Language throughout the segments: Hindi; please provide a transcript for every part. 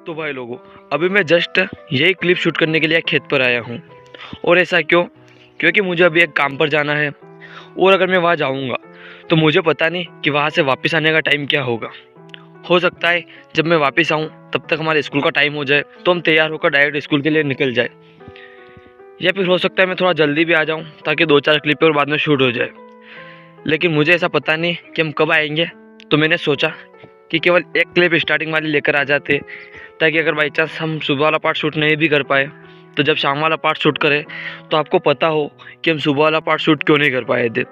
तो भाई लोगों, अभी मैं जस्ट यही क्लिप शूट करने के लिए खेत पर आया हूँ। और ऐसा क्यों? क्योंकि मुझे अभी एक काम पर जाना है और अगर मैं वहाँ जाऊँगा तो मुझे पता नहीं कि वहाँ से वापस आने का टाइम क्या होगा। हो सकता है जब मैं वापस आऊँ तब तक हमारे स्कूल का टाइम हो जाए तो हम तैयार होकर डायरेक्ट स्कूल के लिए निकल जाए, या फिर हो सकता है मैं थोड़ा जल्दी भी आ जाऊँ ताकि 2-4 क्लिप और बाद में शूट हो जाए। लेकिन मुझे ऐसा पता नहीं कि हम कब आएंगे, तो मैंने सोचा कि केवल एक क्लिप स्टार्टिंग वाली लेकर आ जाते, ताकि अगर बाई चांस हम सुबह वाला पार्ट शूट नहीं भी कर पाए तो जब शाम वाला पार्ट शूट करें तो आपको पता हो कि हम सुबह वाला पार्ट शूट क्यों नहीं कर पाए थे।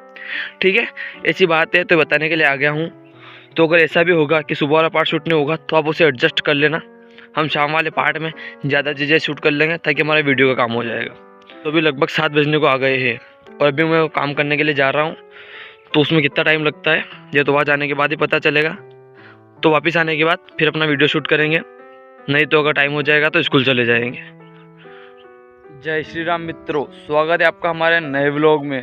ठीक है, ऐसी बात है तो बताने के लिए आ गया हूँ। तो अगर ऐसा भी होगा कि सुबह वाला पार्ट शूट नहीं होगा तो आप उसे एडजस्ट कर लेना, हम शाम वाले पार्ट में ज़्यादा चीज़ें शूट कर लेंगे ताकि हमारे वीडियो का काम हो जाएगा। तो अभी लगभग 7 बजने को आ गए हैं और अभी मैं काम करने के लिए जा रहा हूँ। तो उसमें कितना टाइम लगता है ये तो वहाँ जाने के बाद ही पता चलेगा। तो वापस आने के बाद फिर अपना वीडियो शूट करेंगे, नहीं तो अगर टाइम हो जाएगा तो स्कूल चले जाएंगे। जय श्री राम मित्रों, स्वागत है आपका हमारे नए व्लॉग में।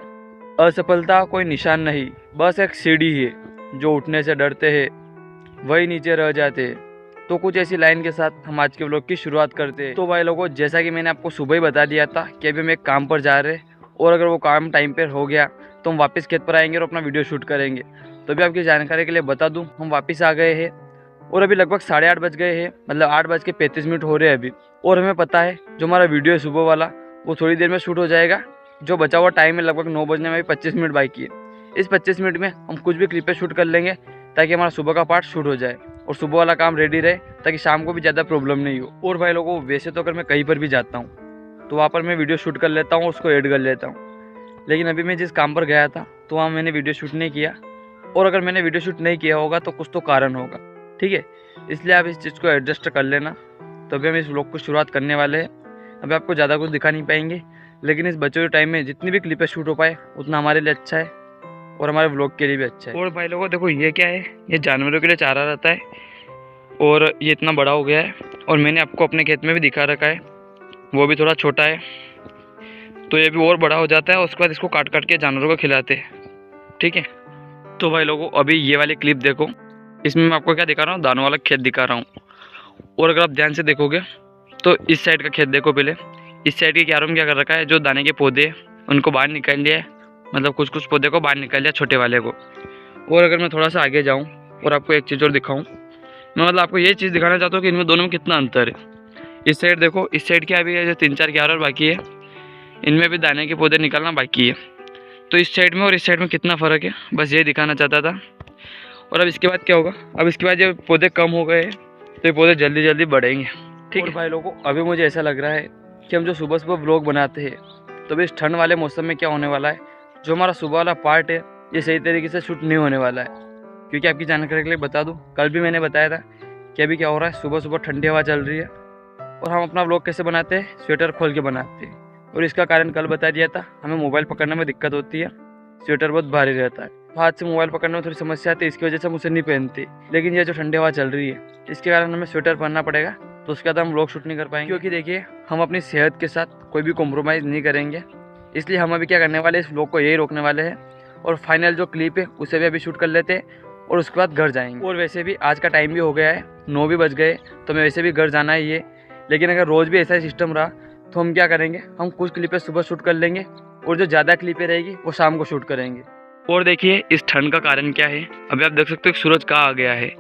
असफलता कोई निशान नहीं, बस एक सीढ़ी है। जो उठने से डरते हैं वही नीचे रह जाते हैं। तो कुछ ऐसी लाइन के साथ हम आज के व्लॉग की शुरुआत करते हैं। तो भाई लोगों, जैसा कि मैंने आपको सुबह ही बता दिया था कि अभी हम एक काम पर जा रहे हैं और अगर वो काम टाइम पर हो गया तो हम वापस खेत पर आएंगे और अपना वीडियो शूट करेंगे। तो अभी आपकी जानकारी के लिए बता दूँ, हम वापस आ गए हैं और अभी लगभग 8:30 बज गए हैं, मतलब 8:35 हो रहे हैं अभी। और हमें पता है जो हमारा वीडियो है सुबह वाला वो थोड़ी देर में शूट हो जाएगा। जो बचा हुआ टाइम है लगभग 9 बजने में भी 25 मिनट बाकी है। इस 25 मिनट में हम कुछ भी क्लिपें शूट कर लेंगे ताकि हमारा सुबह का पार्ट शूट हो जाए और सुबह वाला काम रेडी रहे ताकि शाम को भी ज़्यादा प्रॉब्लम नहीं हो। और भाई लोगों, वैसे तो अगर मैं कहीं पर भी जाता हूँ तो वहाँ पर मैं वीडियो शूट कर लेता हूँ, उसको एड कर लेता हूँ। लेकिन अभी मैं जिस काम पर गया था तो वहाँ मैंने वीडियो शूट नहीं किया, और अगर मैंने वीडियो शूट नहीं किया होगा तो कुछ तो कारण होगा। ठीक है, इसलिए आप इस चीज़ को एडजस्ट कर लेना। तो अभी हम इस व्लॉग को शुरुआत करने वाले हैं। अभी आपको ज़्यादा कुछ दिखा नहीं पाएंगे, लेकिन इस बचे हुए टाइम में जितनी भी क्लिपें शूट हो पाए उतना हमारे लिए अच्छा है और हमारे व्लॉग के लिए भी अच्छा है। और भाई लोगों देखो, ये क्या है, ये जानवरों के लिए चारा रहता है और ये इतना बड़ा हो गया है। और मैंने आपको अपने खेत में भी दिखा रखा है, वो भी थोड़ा छोटा है, तो ये भी और बड़ा हो जाता है। उसके बाद इसको काट काट के जानवरों को खिलाते हैं। ठीक है, तो भाई लोगों अभी ये वाली क्लिप देखो, इसमें मैं आपको क्या दिखा रहा हूँ, दानों वाला खेत दिखा रहा हूँ। और अगर आप ध्यान से देखोगे तो इस साइड का खेत देखो पहले। इस साइड के क्यारों में क्या कर रखा है, जो दाने के पौधे हैं उनको बाहर निकाल लिया है, मतलब कुछ कुछ पौधे को बाहर निकाल लिया, छोटे वाले को। और अगर मैं थोड़ा सा आगे जाऊँ और आपको एक चीज़ और दिखाऊँ, मैं मतलब आपको ये चीज़ दिखाना चाहता हूँ कि इनमें दोनों में कितना अंतर है। इस साइड देखो, इस साइड क्या अभी है, जो 3-4 क्यार और बाकी है, इनमें भी दाने के पौधे निकालना बाकी है। तो इस साइड में और इस साइड में कितना फ़र्क है, बस ये दिखाना चाहता था। और अब इसके बाद क्या होगा, अब इसके बाद जब पौधे कम हो गए तो ये पौधे जल्दी जल्दी बढ़ेंगे। ठीक है भाई लोगों, अभी मुझे ऐसा लग रहा है कि हम जो सुबह सुबह व्लॉग बनाते हैं तो अभी इस ठंड वाले मौसम में क्या होने वाला है, जो हमारा सुबह वाला पार्ट है ये सही तरीके से शूट नहीं होने वाला है। क्योंकि आपकी जानकारी के लिए बता दूं, कल भी मैंने बताया था कि अभी क्या हो रहा है, सुबह सुबह ठंडी हवा चल रही है और हम अपना व्लॉग कैसे बनाते हैं, स्वेटर खोल के बनाते हैं। और इसका कारण कल बता दिया था, हमें मोबाइल पकड़ने में दिक्कत होती है, स्वेटर बहुत भारी रहता है, तो हाथ से मोबाइल पकड़ने में थोड़ी समस्या आती है, इसकी वजह से हम उसे नहीं पहनते। लेकिन ये जो ठंडी हवा चल रही है इसके कारण हमें स्वेटर पहनना पड़ेगा, तो उसके बाद हम व्लॉग शूट नहीं कर पाएंगे। क्योंकि देखिए, हम अपनी सेहत के साथ कोई भी कॉम्प्रोमाइज़ नहीं करेंगे। इसलिए हम अभी क्या करने वाले हैं, इस व्लॉग को यही रोकने वाले हैं और फाइनल जो क्लिप है उसे भी अभी शूट कर लेते हैं और उसके बाद घर जाएंगे। और वैसे भी आज का टाइम भी हो गया है, 9 भी बज गए, तो मैं वैसे भी घर जाना ही है। लेकिन अगर रोज़ भी ऐसा ही सिस्टम रहा तो हम क्या करेंगे, हम कुछ क्लिपें सुबह शूट कर लेंगे और जो ज़्यादा क्लिपें रहेगी वो शाम को शूट करेंगे। और देखिए इस ठंड का कारण क्या है, अभी आप देख सकते हो सूरज कहाँ आ गया है,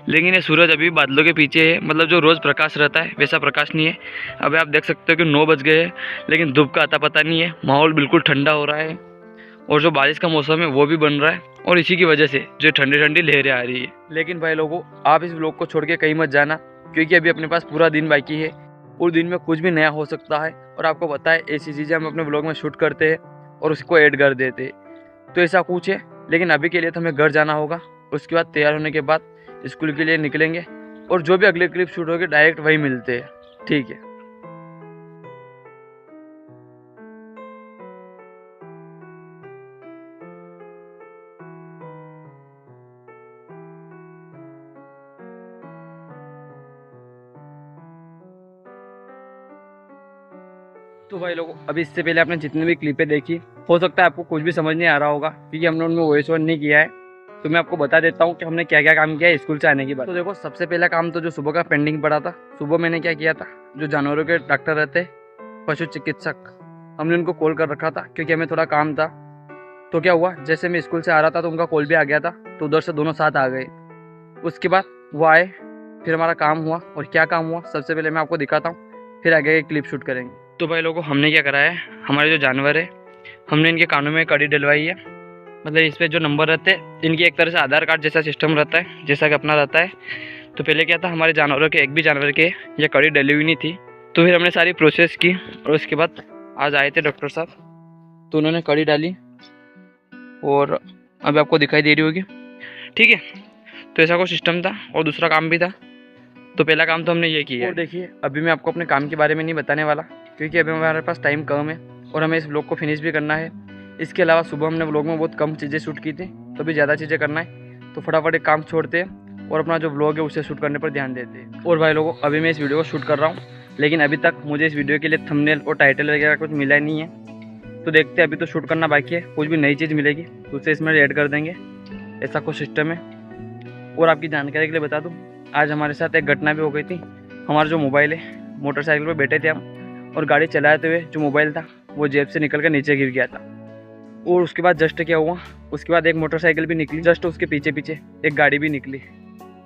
लेकिन ये सूरज अभी बादलों के पीछे है, मतलब जो रोज़ प्रकाश रहता है वैसा प्रकाश नहीं है। अभी आप देख सकते हो कि 9 बज गए हैं, लेकिन धूप का अता पता नहीं है, माहौल बिल्कुल ठंडा हो रहा है और जो बारिश का मौसम है वो भी बन रहा है, और इसी की वजह से जो ठंडी ठंडी लहरें आ रही है। लेकिन भाई लोगों, आप इस व्लॉग को छोड़ के कहीं मत जाना, क्योंकि अभी अपने पास पूरा दिन बाकी है और दिन में कुछ भी नया हो सकता है। और आपको पता है, ऐसी चीज़ें हम अपने व्लॉग में शूट करते हैं और उसको ऐड कर देते हैं, तो ऐसा कुछ है। लेकिन अभी के लिए तो हमें घर जाना होगा, उसके बाद तैयार होने के बाद स्कूल के लिए निकलेंगे और जो भी अगले क्लिप शूट होगी डायरेक्ट वही मिलते हैं। ठीक है। तो भाई लोगों, अभी इससे पहले आपने जितनी भी क्लिपें देखी, हो सकता है आपको कुछ भी समझ नहीं आ रहा होगा क्योंकि हमने उनमें वॉइस ओवर नहीं किया है। तो मैं आपको बता देता हूँ कि हमने क्या क्या काम किया है स्कूल से आने के बाद। तो देखो, सबसे पहला काम तो जो सुबह का पेंडिंग पड़ा था, सुबह मैंने क्या किया था, जो जानवरों के डॉक्टर रहते, पशु चिकित्सक, हमने उनको कॉल कर रखा था क्योंकि हमें थोड़ा काम था। तो क्या हुआ, जैसे मैं स्कूल से आ रहा था तो उनका कॉल भी आ गया था, तो उधर से दोनों साथ आ गए। उसके बाद वो आए, फिर हमारा काम हुआ। और क्या काम हुआ सबसे पहले मैं आपको दिखाता हूँ, फिर आगे क्लिप शूट करेंगे। तो भाई लोगों, हमने क्या करा है, हमारे जो जानवर है हमने इनके कानों में कड़ी डलवाई है। मतलब इस पर जो नंबर रहते हैं, इनकी एक तरह से आधार कार्ड जैसा सिस्टम रहता है, जैसा कि अपना रहता है। तो पहले क्या था, हमारे जानवरों के एक भी जानवर के ये कड़ी डली हुई नहीं थी। तो फिर हमने सारी प्रोसेस की और उसके बाद आज आए थे डॉक्टर साहब, तो उन्होंने कड़ी डाली और अभी आपको दिखाई दे रही होगी। ठीक है, तो ऐसा कोई सिस्टम था और दूसरा काम भी था। तो पहला काम तो हमने ये किया। और देखिए, अभी मैं आपको अपने काम के बारे में नहीं बताने वाला क्योंकि अभी हमारे पास टाइम कम है और हमें इस व्लॉग को फिनिश भी करना है। इसके अलावा सुबह हमने व्लॉग में बहुत कम चीज़ें शूट की थी, तो अभी ज़्यादा चीज़ें करना है। तो फटाफट एक काम छोड़ते हैं और अपना जो व्लॉग है उसे शूट करने पर ध्यान देते हैं। और भाई लोगों, अभी मैं इस वीडियो को शूट कर रहा हूँ, लेकिन अभी तक मुझे इस वीडियो के लिए थंबनेल और टाइटल वगैरह कुछ मिला नहीं है। तो देखते हैं, अभी तो शूट करना बाकी है। कुछ भी नई चीज़ मिलेगी तो उसे इसमें ऐड कर देंगे, ऐसा कुछ सिस्टम है। और आपकी जानकारी के लिए बता दूँ, आज हमारे साथ एक घटना भी हो गई थी। हमारा जो मोबाइल है, मोटरसाइकिल पर बैठे थे हम और गाड़ी चलाते हुए जो मोबाइल था वो जेब से निकल कर नीचे गिर गया था। और उसके बाद जस्ट क्या हुआ, उसके बाद एक मोटरसाइकिल भी निकली, जस्ट उसके पीछे पीछे एक गाड़ी भी निकली,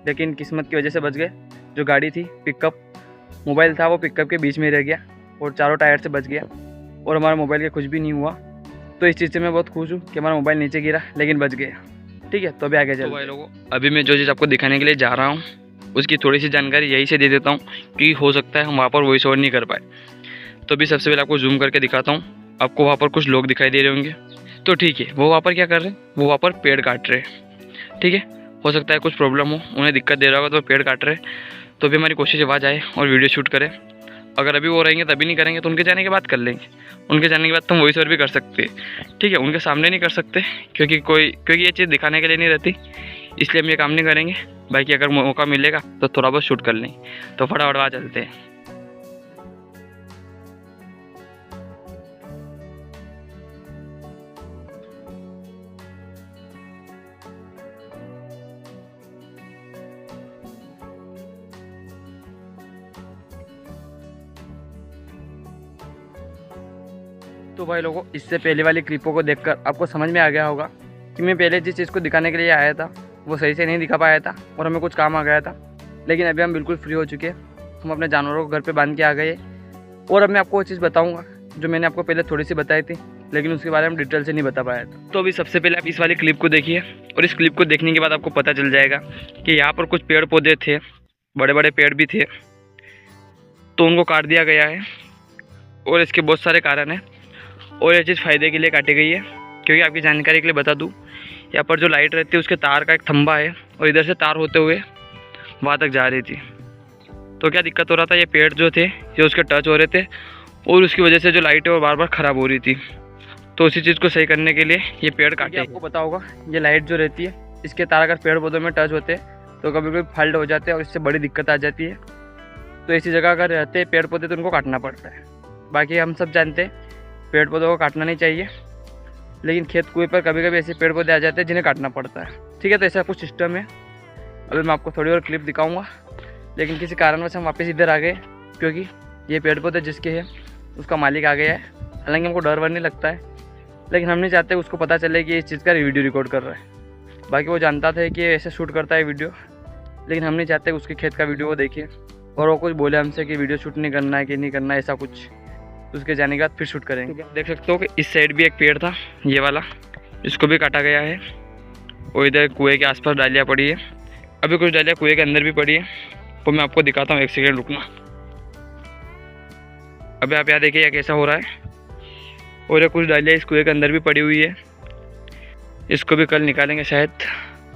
लेकिन किस्मत की वजह से बच गए। जो गाड़ी थी पिकअप, मोबाइल था वो पिकअप के बीच में रह गया और चारों टायर से बच गया और हमारा मोबाइल के कुछ भी नहीं हुआ। तो इस चीज़ से मैं बहुत खुश हूँ कि हमारा मोबाइल नीचे गिरा लेकिन बच गया। ठीक है, तो अभी आगे चलो भाई लोगों। अभी मैं जो चीज़ आपको दिखाने के लिए जा रहा हूँ उसकी थोड़ी सी जानकारी यही से दे देता हूँ कि हो सकता है हम वहाँ पर वॉइस ओवर नहीं कर पाए। तो अभी सबसे पहले आपको जूम करके दिखाता हूँ। आपको वहाँ पर कुछ लोग दिखाई दे रहे होंगे, तो ठीक है, वो वहाँ पर क्या कर रहे हैं, वो वहाँ पर पेड़ काट रहे हैं। ठीक है, हो सकता है कुछ प्रॉब्लम हो, उन्हें दिक्कत दे रहा होगा तो वो पेड़ काट रहे हैं। तो अभी हमारी कोशिश आवाज़ आए और वीडियो शूट करें। अगर अभी वो रहेंगे तभी नहीं करेंगे तो उनके जाने के बाद कर लेंगे। उनके जाने के बाद तो हम वॉइस ओवर भी कर सकते हैं। ठीक है, उनके सामने नहीं कर सकते क्योंकि ये चीज़ दिखाने के लिए नहीं रहती, इसलिए हम ये काम नहीं करेंगे। बाकी अगर मौका मिलेगा तो थोड़ा बहुत शूट कर लेंगे। तो फटाफट वहाँ चलते हैं। तो भाई लोगों, इससे पहले वाली क्लिपों को देखकर आपको समझ में आ गया होगा कि मैं पहले जिस चीज़ को दिखाने के लिए आया था वो सही से नहीं दिखा पाया था और हमें कुछ काम आ गया था। लेकिन अभी हम बिल्कुल फ्री हो चुके हैं, हम अपने जानवरों को घर पे बांध के आ गए। और अब मैं आपको वो चीज़ बताऊंगा जो मैंने आपको पहले थोड़ी सी बताई थी, लेकिन उसके बारे में डिटेल से नहीं बता पाया था। तो अभी सबसे पहले आप इस वाली क्लिप को देखिए और इस क्लिप को देखने के बाद आपको पता चल जाएगा कि यहाँ पर कुछ पेड़ पौधे थे, बड़े बड़े पेड़ भी थे, तो उनको काट दिया गया है। और इसके बहुत सारे कारण हैं और ये चीज़ फ़ायदे के लिए काटी गई है। क्योंकि आपकी जानकारी के लिए बता दूं, यहाँ पर जो लाइट रहती है उसके तार का एक खंभा है और इधर से तार होते हुए वहाँ तक जा रही थी। तो क्या दिक्कत हो रहा था, ये पेड़ जो थे ये उसके टच हो रहे थे और उसकी वजह से जो लाइट है वो बार बार ख़राब हो रही थी। तो उसी चीज़ को सही करने के लिए ये पेड़ काटे। आपको पता होगा, ये लाइट जो रहती है इसके तार अगर पेड़ पौधों में टच होते हैं तो कभी कभी फॉल्ट हो जाते हैं और इससे बड़ी दिक्कत आ जाती है। तो ऐसी जगह अगर रहते हैं पेड़ पौधे तो उनको काटना पड़ता है। बाकी हम सब जानते हैं पेड़ पौधों को काटना नहीं चाहिए, लेकिन खेत कुएं पर कभी कभी ऐसे पेड़ पौधे आ जाते हैं जिन्हें काटना पड़ता है। ठीक है, तो ऐसा कुछ सिस्टम है। अभी मैं आपको थोड़ी और क्लिप दिखाऊंगा, लेकिन किसी कारणवश हम वापस इधर आ गए क्योंकि ये पेड़ पौधे जिसके हैं उसका मालिक आ गया है। हालांकि हमको डर वर नहीं लगता है, लेकिन हम नहीं चाहते उसको पता चले कि इस चीज़ का वीडियो रिकॉर्ड कर रहा है। बाकी वो जानता था कि ऐसे शूट करता है वीडियो, लेकिन हम नहीं चाहते उसके खेत का वीडियो वो देखे और वो कुछ बोले हमसे कि वीडियो शूट नहीं करना है कि नहीं करना है, ऐसा कुछ। उसके जाने के बाद फिर शूट करेंगे। देख सकते हो कि इस साइड भी एक पेड़ था, ये वाला, इसको भी काटा गया है और इधर कुएं के आसपास डालियाँ पड़ी है। अभी कुछ डालियाँ कुएं के अंदर भी पड़ी है, तो मैं आपको दिखाता हूँ, एक सेकेंड रुकना। अभी आप यहाँ देखिए कैसा हो रहा है। और ये कुछ डालियाँ इस कुएं के अंदर भी पड़ी हुई है, इसको भी कल निकालेंगे शायद।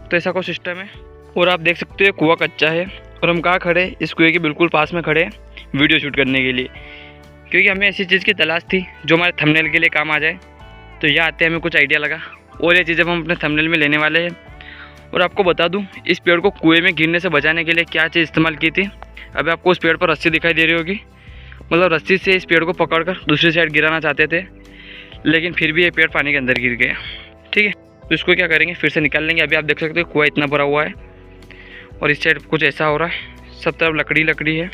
तो ऐसा कुछ सिस्टम है। और आप देख सकते हो कुआं कच्चा है और हम कहाँ खड़े, इस कुएं के बिल्कुल पास में खड़े वीडियो शूट करने के लिए, क्योंकि हमें ऐसी चीज़ की तलाश थी जो हमारे थंबनेल के लिए काम आ जाए। तो यहाँ आते हमें कुछ आइडिया लगा और ये चीज़ें हम अपने थंबनेल में लेने वाले हैं। और आपको बता दूं, इस पेड़ को कुएं में गिरने से बचाने के लिए क्या चीज़ इस्तेमाल की थी। अभी आपको उस पेड़ पर रस्सी दिखाई दे रही होगी, मतलब रस्सी से इस पेड़ को पकड़कर दूसरी साइड गिराना चाहते थे, लेकिन फिर भी ये पेड़ पानी के अंदर गिर गया। ठीक है, तो इसको क्या करेंगे, फिर से निकाल लेंगे। अभी आप देख सकते हो कुआं इतना भरा हुआ है और इस साइड कुछ ऐसा हो रहा है, सब तरफ लकड़ी लकड़ी है।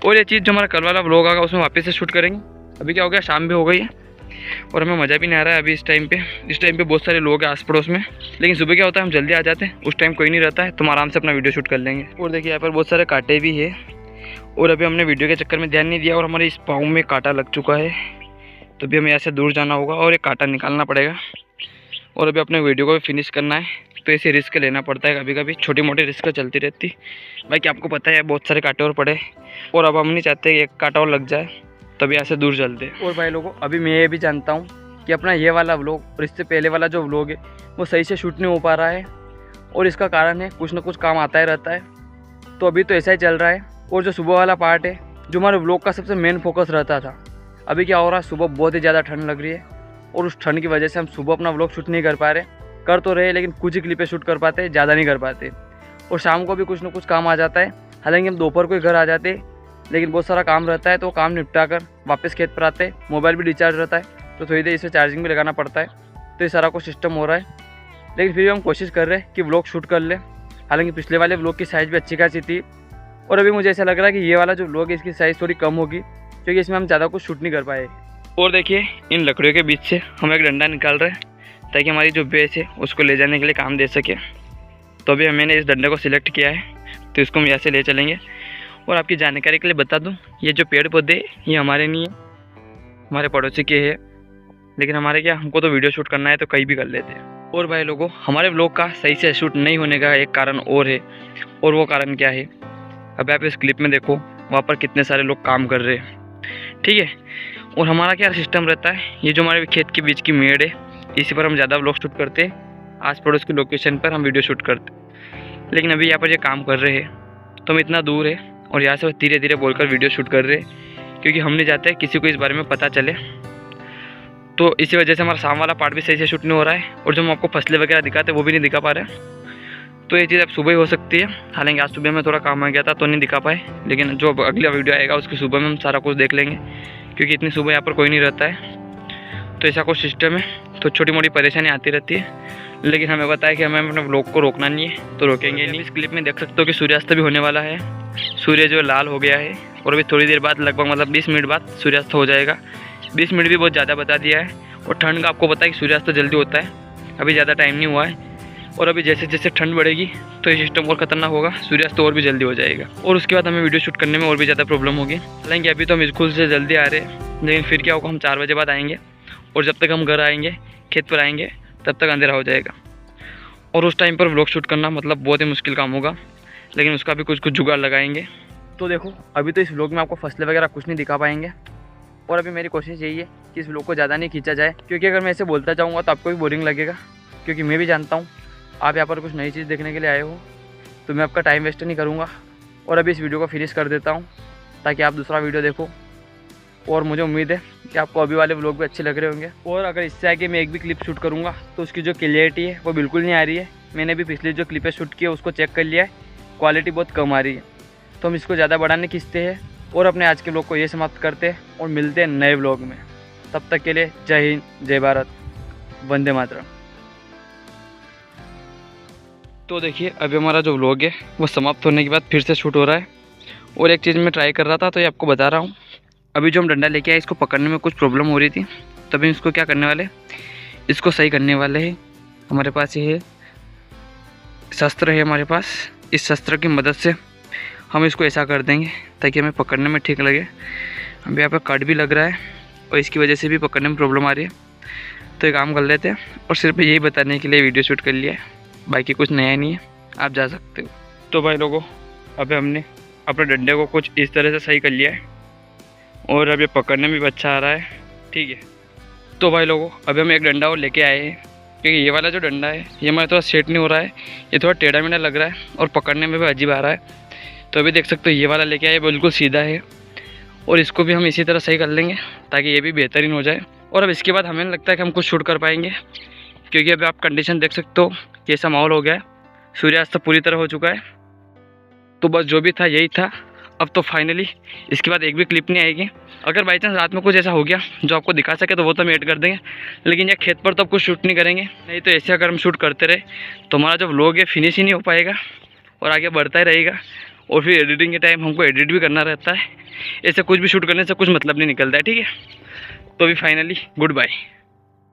और ये चीज़ जो हमारा कल वाला व्लॉग आएगा उसमें वापस से शूट करेंगे। अभी क्या हो गया, शाम भी हो गई है और हमें मज़ा भी नहीं आ रहा है अभी इस टाइम पे बहुत सारे लोग हैं आस पड़ोस में। लेकिन सुबह क्या होता है, हम जल्दी आ जाते हैं, उस टाइम कोई नहीं रहता है, तो हम आराम से अपना वीडियो शूट कर लेंगे। और देखिए यहाँ पर बहुत सारे कांटे भी है और अभी हमने वीडियो के चक्कर में ध्यान नहीं दिया और हमारे इस पाँव में कांटा लग चुका है। तो अभी हमें यहाँ से दूर जाना होगा और एक कांटा निकालना पड़ेगा और अभी अपने वीडियो को भी फिनिश करना है। तो ऐसे रिस्क लेना पड़ता है, कभी कभी छोटी मोटी रिस्क चलती रहती। बाकी आपको पता है बहुत सारे कांटे और पड़े और अब हम नहीं चाहते कि एक कांटा और लग जाए, तभी यहाँ से दूर चलते। और भाई लोगों, अभी मैं ये भी जानता हूँ कि अपना ये वाला व्लॉग और इससे पहले वाला जो व्लॉग है वो सही से शूट नहीं हो पा रहा है और इसका कारण है कुछ ना कुछ काम आता ही रहता है। तो अभी तो ऐसा ही चल रहा है। और जो सुबह वाला पार्ट है जो हमारे व्लॉग का सबसे मेन फोकस रहता था, अभी क्या हो रहा है, सुबह बहुत ही ज़्यादा ठंड लग रही है और उस ठंड की वजह से हम सुबह अपना व्लॉग शूट नहीं कर पा रहे। कर तो रहे लेकिन कुछ ही क्लिपें शूट कर पाते, ज़्यादा नहीं कर पाते। और शाम को भी कुछ ना कुछ काम आ जाता है। हालांकि हम दोपहर को ही घर आ जाते, लेकिन बहुत सारा काम रहता है तो काम निपटा कर वापस खेत पर आते। मोबाइल भी रिचार्ज रहता है तो थोड़ी देर इसे चार्जिंग भी लगाना पड़ता है। तो ये सारा कुछ सिस्टम हो रहा है, लेकिन फिर भी हम कोशिश कर रहे हैं कि व्लॉग शूट कर ले। हालांकि पिछले वाले व्लॉग की साइज़ भी अच्छी खासी थी और अभी मुझे ऐसा लग रहा है कि ये वाला जो व्लॉग है इसकी साइज़ थोड़ी कम होगी क्योंकि इसमें हम ज़्यादा कुछ शूट नहीं कर पाए। और देखिए इन लकड़ियों के बीच से हम एक डंडा निकाल रहे हैं ताकि हमारी जो भैंस है उसको ले जाने के लिए काम दे सके। तो अभी मैंने इस डंडे को सिलेक्ट किया है, तो इसको हम यहाँ से ले चलेंगे। और आपकी जानकारी के लिए बता दूं, ये जो पेड़ पौधे ये हमारे नहीं है, हमारे पड़ोसी के हैं। लेकिन हमारे क्या, हमको तो वीडियो शूट करना है तो कहीं भी कर लेते हैं। और भाई लोगों, हमारे व्लॉग का सही से शूट नहीं होने का एक कारण और है, और वो कारण क्या है, अब आप इस क्लिप में देखो, वहाँ पर कितने सारे लोग काम कर रहे हैं, ठीक है। और हमारा क्या सिस्टम रहता है, ये जो हमारे खेत के बीच की मेड़ है इसी पर हम ज़्यादा व्लॉग शूट करते हैं, आस पड़ोस की लोकेशन पर हम वीडियो शूट करते। लेकिन अभी यहाँ पर ये काम कर रहे हैं तो हम इतना दूर है और यहाँ से धीरे धीरे बोलकर वीडियो शूट कर रहे हैं क्योंकि हम नहीं चाहते किसी को इस बारे में पता चले। तो इसी वजह से हमारा शाम वाला पार्ट भी सही से शूट नहीं हो रहा है और जो हम आपको फसलें वगैरह दिखाते वो भी नहीं दिखा पा रहे। तो ये चीज़ अब सुबह ही हो सकती है। हालांकि आज सुबह में थोड़ा काम आ गया था तो नहीं दिखा पाए, लेकिन जो अगला वीडियो आएगा उसकी सुबह में हम सारा कुछ देख लेंगे क्योंकि इतनी सुबह यहाँ पर कोई नहीं रहता है। तो ऐसा कुछ सिस्टम है, तो छोटी मोटी परेशानी आती रहती है, लेकिन हमें पता है कि हमें अपने व्लॉग को रोकना नहीं है तो रोकेंगे नहीं। इस क्लिप में देख सकते हो कि सूर्यास्त भी होने वाला है, सूर्य जो लाल हो गया है और अभी थोड़ी देर बाद लगभग मतलब 20 मिनट बाद सूर्यास्त हो जाएगा। 20 मिनट भी बहुत ज़्यादा बता दिया है और ठंड का आपको पता है कि सूर्यास्त तो जल्दी होता है, अभी ज़्यादा टाइम नहीं हुआ है। और अभी जैसे जैसे ठंड बढ़ेगी तो ये सिस्टम और खतरनाक होगा, सूर्यास्त और भी जल्दी हो जाएगा और उसके बाद हमें वीडियो शूट करने में और भी ज़्यादा प्रॉब्लम होगी। हालांकि अभी तो हम स्कूल से जल्दी आ रहे हैं, लेकिन फिर क्या होगा, हम 4 बजे बाद आएंगे और जब तक हम घर आएंगे, खेत पर आएंगे, तब तक अंधेरा हो जाएगा और उस टाइम पर व्लॉग शूट करना मतलब बहुत ही मुश्किल काम होगा, लेकिन उसका भी कुछ कुछ जुगाड़ लगाएंगे। तो देखो अभी तो इस व्लॉग में आपको फसलें वगैरह कुछ नहीं दिखा पाएंगे और अभी मेरी कोशिश यही है कि इस व्लॉग को ज़्यादा नहीं खींचा जाए, क्योंकि अगर मैं ऐसे बोलता जाऊँगा तो आपको भी बोरिंग लगेगा, क्योंकि मैं भी जानता हूँ आप यहाँ पर कुछ नई चीज़ देखने के लिए आए हो, तो मैं आपका टाइम वेस्ट नहीं करूँगा और अभी इस वीडियो को फिनिश कर देता हूँ ताकि आप दूसरा वीडियो देखो। और मुझे उम्मीद है कि आपको अभी वाले व्लॉग भी अच्छे लग रहे होंगे। और अगर इससे आगे मैं एक भी क्लिप शूट करूँगा तो उसकी जो क्लियरिटी है वो बिल्कुल नहीं आ रही है। मैंने भी पिछली जो क्लिपें शूट की है उसको चेक कर लिया है, क्वालिटी बहुत कम आ रही है, तो हम इसको ज़्यादा बढ़ाने खींचते हैं और अपने आज के व्लॉग को ये समाप्त करते हैं और मिलते हैं नए व्लॉग में। तब तक के लिए जय हिंद, जय भारत, वंदे मातरम। तो देखिए अभी हमारा जो व्लॉग है वो समाप्त होने के बाद फिर से शूट हो रहा है और एक चीज़ मैं ट्राई कर रहा था तो ये आपको बता रहा हूँ। अभी जो हम डंडा लेके आए इसको पकड़ने में कुछ प्रॉब्लम हो रही थी, तभी इसको क्या करने वाले, इसको सही करने वाले हैं। हमारे पास ये शस्त्र है, हमारे पास इस शस्त्र की मदद से हम इसको ऐसा कर देंगे ताकि हमें पकड़ने में ठीक लगे। अभी यहाँ पे कट भी लग रहा है और इसकी वजह से भी पकड़ने में प्रॉब्लम आ रही है, तो एक काम कर लेते हैं और सिर्फ यही बताने के लिए वीडियो शूट कर लिया है, बाकी कुछ नया नहीं है, आप जा सकते हो। तो भाई लोगों, अभी हमने अपने डंडे को कुछ इस तरह से सही कर लिया है और अब ये पकड़ने में भी अच्छा आ रहा है, ठीक है। तो भाई लोगों, अभी हम एक डंडा और लेके आए हैं क्योंकि ये वाला जो डंडा है ये हमारा थोड़ा सेट नहीं हो रहा है, ये थोड़ा टेढ़ा मेढ़ा लग रहा है और पकड़ने में भी अजीब आ रहा है। तो अभी देख सकते हो ये वाला लेके आए, बिल्कुल सीधा है और इसको भी हम इसी तरह सही कर लेंगे ताकि ये भी बेहतरीन हो जाए। और अब इसके बाद हमें लगता है कि हम कुछ शूट कर पाएंगे, क्योंकि अभी आप कंडीशन देख सकते हो कैसा माहौल हो गया है, सूर्यास्त पूरी तरह हो चुका है। तो बस जो भी था यही था, अब तो फाइनली इसके बाद एक भी क्लिप नहीं आएगी अगर बाई चांस रात में कुछ ऐसा हो गया जो आपको दिखा सके तो वो तो हम ऐड कर देंगे, लेकिन ये खेत पर तो अब कुछ शूट नहीं करेंगे। नहीं तो ऐसे अगर हम शूट करते रहे तो हमारा जो व्लॉग है फिनिश ही नहीं हो पाएगा और आगे बढ़ता ही रहेगा, और फिर एडिटिंग के टाइम हमको एडिट भी करना रहता है। ऐसे कुछ भी शूट करने से कुछ मतलब नहीं निकलता है, ठीक है। तो अभी फाइनली गुड बाय।